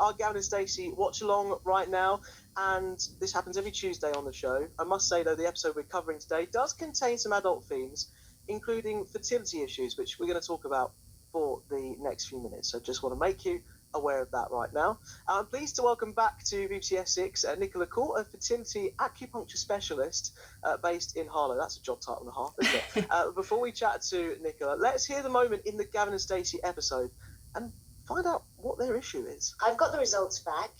our Gavin and Stacey watch along right now, and this happens every Tuesday on the show. I must say, though, the episode we're covering today does contain some adult themes, including fertility issues, which we're going to talk about for the next few minutes. So just want to make you aware of that right now. I'm pleased to welcome back to BBC Essex Nicola Court, a fertility acupuncture specialist based in Harlow. That's a job title and a half, isn't it? Before we chat to Nicola, let's hear the moment in the Gavin and Stacey episode and find out what their issue is. I've got the results back,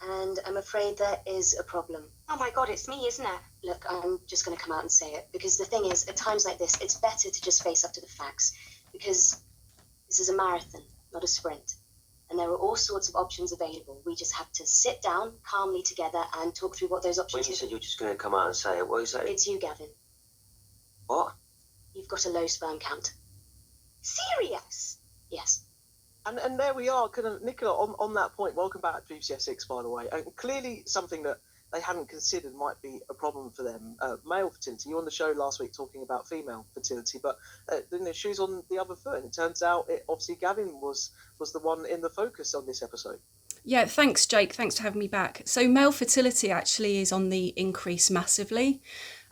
and I'm afraid there is a problem. Oh my God, it's me, isn't it? Look, I'm just going to come out and say it, because the thing is, at times like this, it's better to just face up to the facts, because this is a marathon, not a sprint. And there are all sorts of options available. We just have to sit down calmly together and talk through what those options are. When you said you were just going to come out and say it, what are you saying? It's you, Gavin. What? You've got a low sperm count. Serious? Yes. And there we are, kind of, Nicola, on that point. Welcome back to BBC Essex, by the way. And clearly something that they hadn't considered might be a problem for them. Male fertility. You were on the show last week talking about female fertility, but the shoes on the other foot. And it turns out, obviously, Gavin was the one in the focus on this episode. Yeah, thanks, Jake. Thanks for having me back. So male fertility actually is on the increase massively.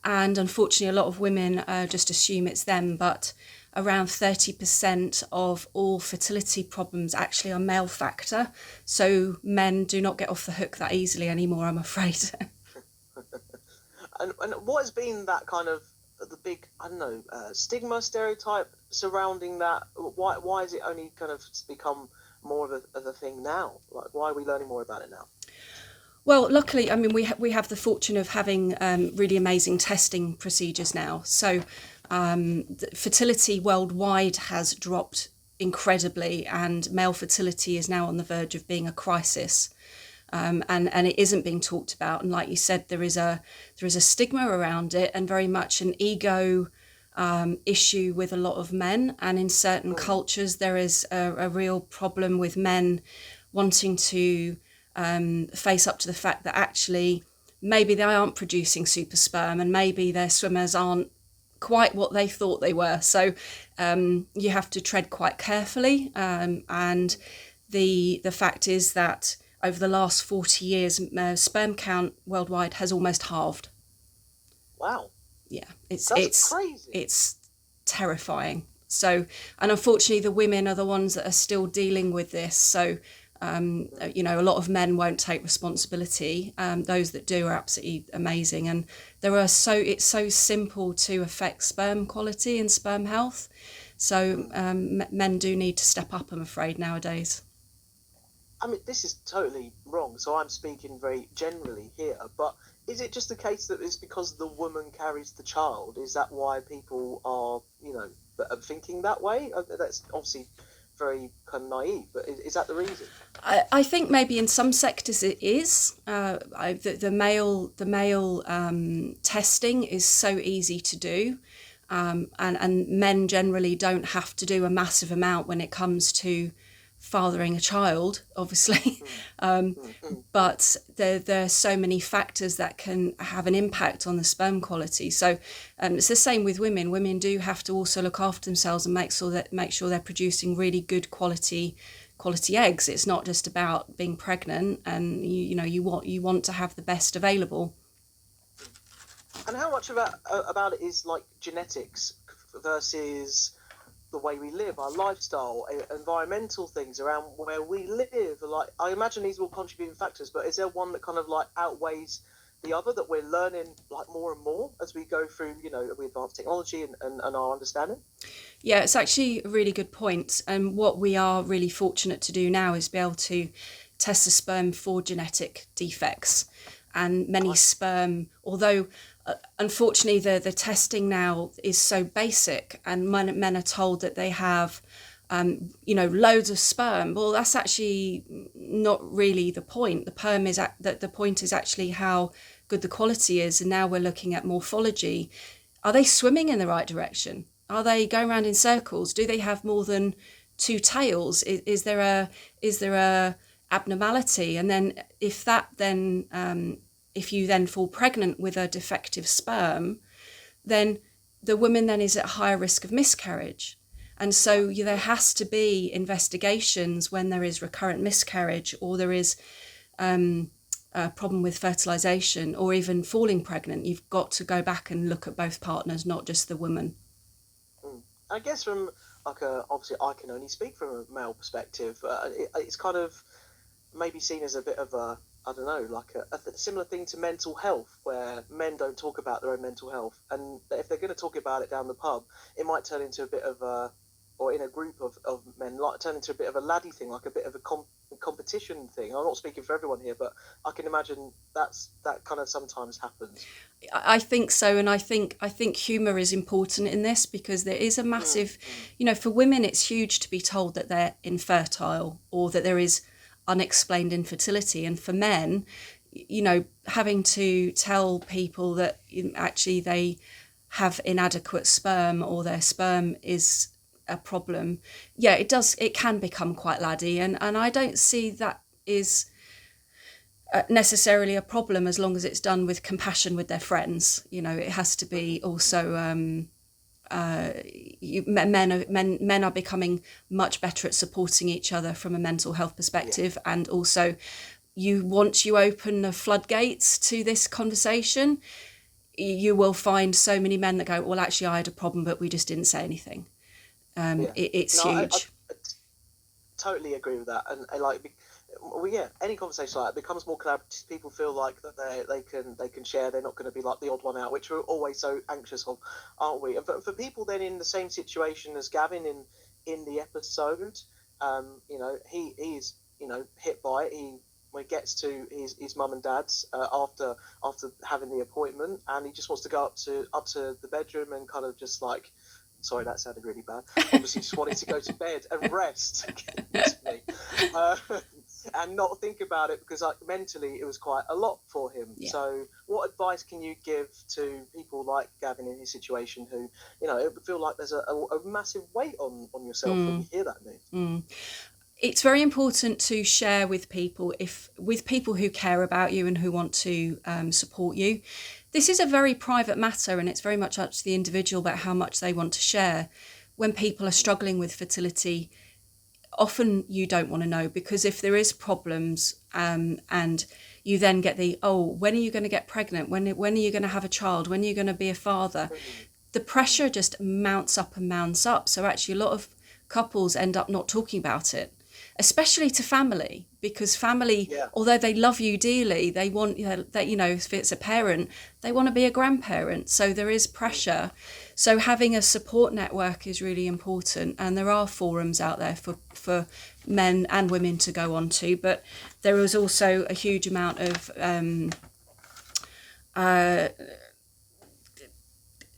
And unfortunately, a lot of women just assume it's them, but around 30% of all fertility problems actually are male factor. So men do not get off the hook that easily anymore, I'm afraid. and what has been that kind of the big, stigma, stereotype surrounding that? Why is it only kind of become more of a thing now? Like, why are we learning more about it now? Well, luckily, I mean, we have the fortune of having really amazing testing procedures now. So fertility worldwide has dropped incredibly, and male fertility is now on the verge of being a crisis. And it isn't being talked about. And like you said, there is a stigma around it, and very much an ego issue with a lot of men. And in certain cultures, there is a real problem with men wanting to face up to the fact that actually maybe they aren't producing super sperm, and maybe their swimmers aren't quite what they thought they were. So you have to tread quite carefully. And the fact is that over the last 40 years, sperm count worldwide has almost halved. Wow. Yeah, That's crazy. It's terrifying. So, and unfortunately, the women are the ones that are still dealing with this. So, a lot of men won't take responsibility. Those that do are absolutely amazing, and it's so simple to affect sperm quality and sperm health. So men do need to step up, I'm afraid, nowadays. I mean, this is totally wrong, so I'm speaking very generally here, but is it just the case that it's because the woman carries the child? Is that why people are, thinking that way? That's obviously very kind of naive, but is that the reason? I think maybe in some sectors it is. The male testing is so easy to do, and men generally don't have to do a massive amount when it comes to fathering a child, obviously. But there are so many factors that can have an impact on the sperm quality. So it's the same with women. Women do have to also look after themselves and make sure they're producing really good quality eggs. It's not just about being pregnant, and you want to have the best available. And how much about it is like genetics versus the way we live, our lifestyle, environmental things around where we live? Like, I imagine these are all contributing factors, but is there one that kind of like outweighs the other, that we're learning like more and more as we go through, we advance technology and our understanding? Yeah, it's actually a really good point. And what we are really fortunate to do now is be able to test the sperm for genetic defects. And many sperm, although unfortunately the testing now is so basic, and men are told that they have loads of sperm. Well, that's actually not really the point. The point is actually how good the quality is. And now we're looking at morphology. Are they swimming in the right direction? Are they going around in circles? Do they have more than two tails? Is there a abnormality? And then if you then fall pregnant with a defective sperm, then the woman then is at higher risk of miscarriage. And so there has to be investigations when there is recurrent miscarriage, or there is a problem with fertilization, or even falling pregnant. You've got to go back and look at both partners, not just the woman. I guess from like obviously I can only speak from a male perspective. It's kind of maybe seen as a bit of a, I don't know, like a similar thing to mental health, where men don't talk about their own mental health, and if they're going to talk about it down the pub, it might turn into a bit of a, or in a group of men, like turn into a bit of a laddie thing, like a bit of a competition thing. I'm not speaking for everyone here, but I can imagine that kind of sometimes happens. I think so, and I think humour is important in this, because there is a massive, for women it's huge to be told that they're infertile, or that there is unexplained infertility, and for men, having to tell people that actually they have inadequate sperm, or their sperm is a problem, it can become quite laddie, and I don't see that is necessarily a problem, as long as it's done with compassion with their friends. It has to be also men are becoming much better at supporting each other from a mental health perspective, and also once you open the floodgates to this conversation, you will find so many men that go, well, actually I had a problem, but we just didn't say anything. It's huge. I totally agree with that, and any conversation like that becomes more collaborative. People feel like that they can share. They're not going to be like the odd one out, which we're always so anxious of, aren't we? And for people then in the same situation as Gavin in the episode, he's hit by it. When he gets to his mum and dad's after having the appointment, and he just wants to go up to the bedroom and kind of just like, sorry, that sounded really bad. Obviously, just wanted to go to bed and rest, and not think about it, because mentally it was quite a lot for him. Yeah. So, what advice can you give to people like Gavin in his situation, who it would feel like there's a massive weight on yourself when you hear that news? It's very important to share with people who care about you and who want to support you. This is a very private matter, and it's very much up to the individual about how much they want to share. When people are struggling with fertility, often you don't want to know, because if there is problems and you then get when are you going to get pregnant? When are you going to have a child? When are you going to be a father? The pressure just mounts up and mounts up. So actually a lot of couples end up not talking about it, especially to family, because family, although they love you dearly, they want if it's a parent, they want to be a grandparent. So there is pressure. So having a support network is really important, and there are forums out there for men and women to go on to, but there is also a huge amount of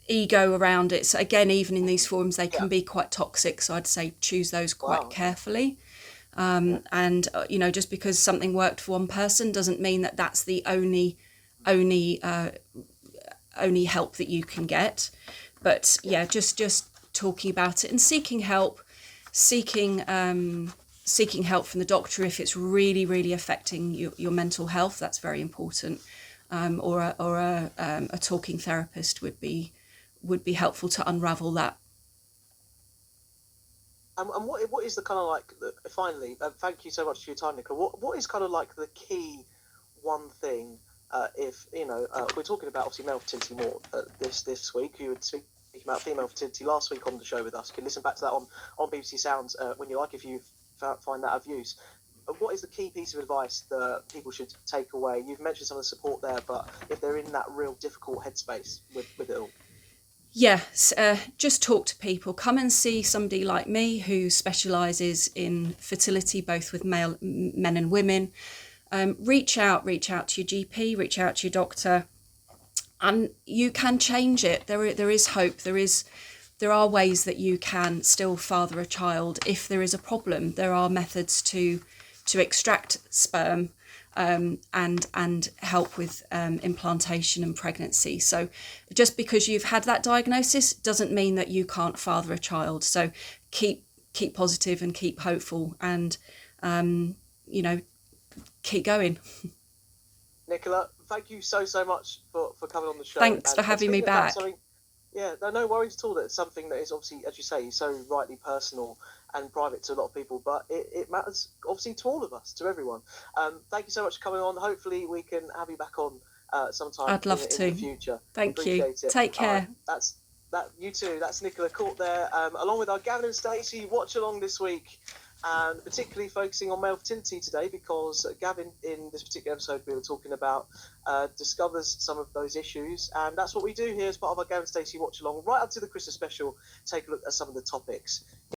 ego around it. So again, even in these forums, they can be quite toxic. So I'd say choose those quite carefully. And just because something worked for one person doesn't mean that that's the only help that you can get. But just talking about it and seeking help from the doctor if it's really, really affecting your mental health. That's very important. Or a talking therapist would be helpful to unravel that. And what is the kind of like, finally, thank you so much for your time, Nicola. What is kind of like the key one thing, if, we're talking about obviously male fertility more this week. You were speaking about female fertility last week on the show with us. You can listen back to that on BBC Sounds when you like, if you find that of use. What is the key piece of advice that people should take away? You've mentioned some of the support there, but if they're in that real difficult headspace with it all. Yes, just talk to people. Come and see somebody like me who specialises in fertility, both with men and women. Reach out to your GP, reach out to your doctor, and you can change it. There is hope. There are ways that you can still father a child if there is a problem. There are methods to extract sperm. And help with implantation and pregnancy. So just because you've had that diagnosis doesn't mean that you can't father a child. So keep positive and keep hopeful, and keep going. Nicola, thank you so much for coming on the show. Thanks for having me back. Yeah, no worries at all. That it's something that is obviously, as you say, so rightly personal and private to a lot of people, but it matters obviously to all of us, to everyone. Thank you so much for coming on. Hopefully, we can have you back on sometime I'd love in to. the future. Thank you. Appreciate it. Take care. That's that. You too. That's Nicola Court there, along with our Gavin and Stacey watch along this week. And particularly focusing on male fertility today, because Gavin, in this particular episode we were talking about, discovers some of those issues, and that's what we do here as part of our Gavin Stacey watch along, right up to the Christmas special. Take a look at some of the topics.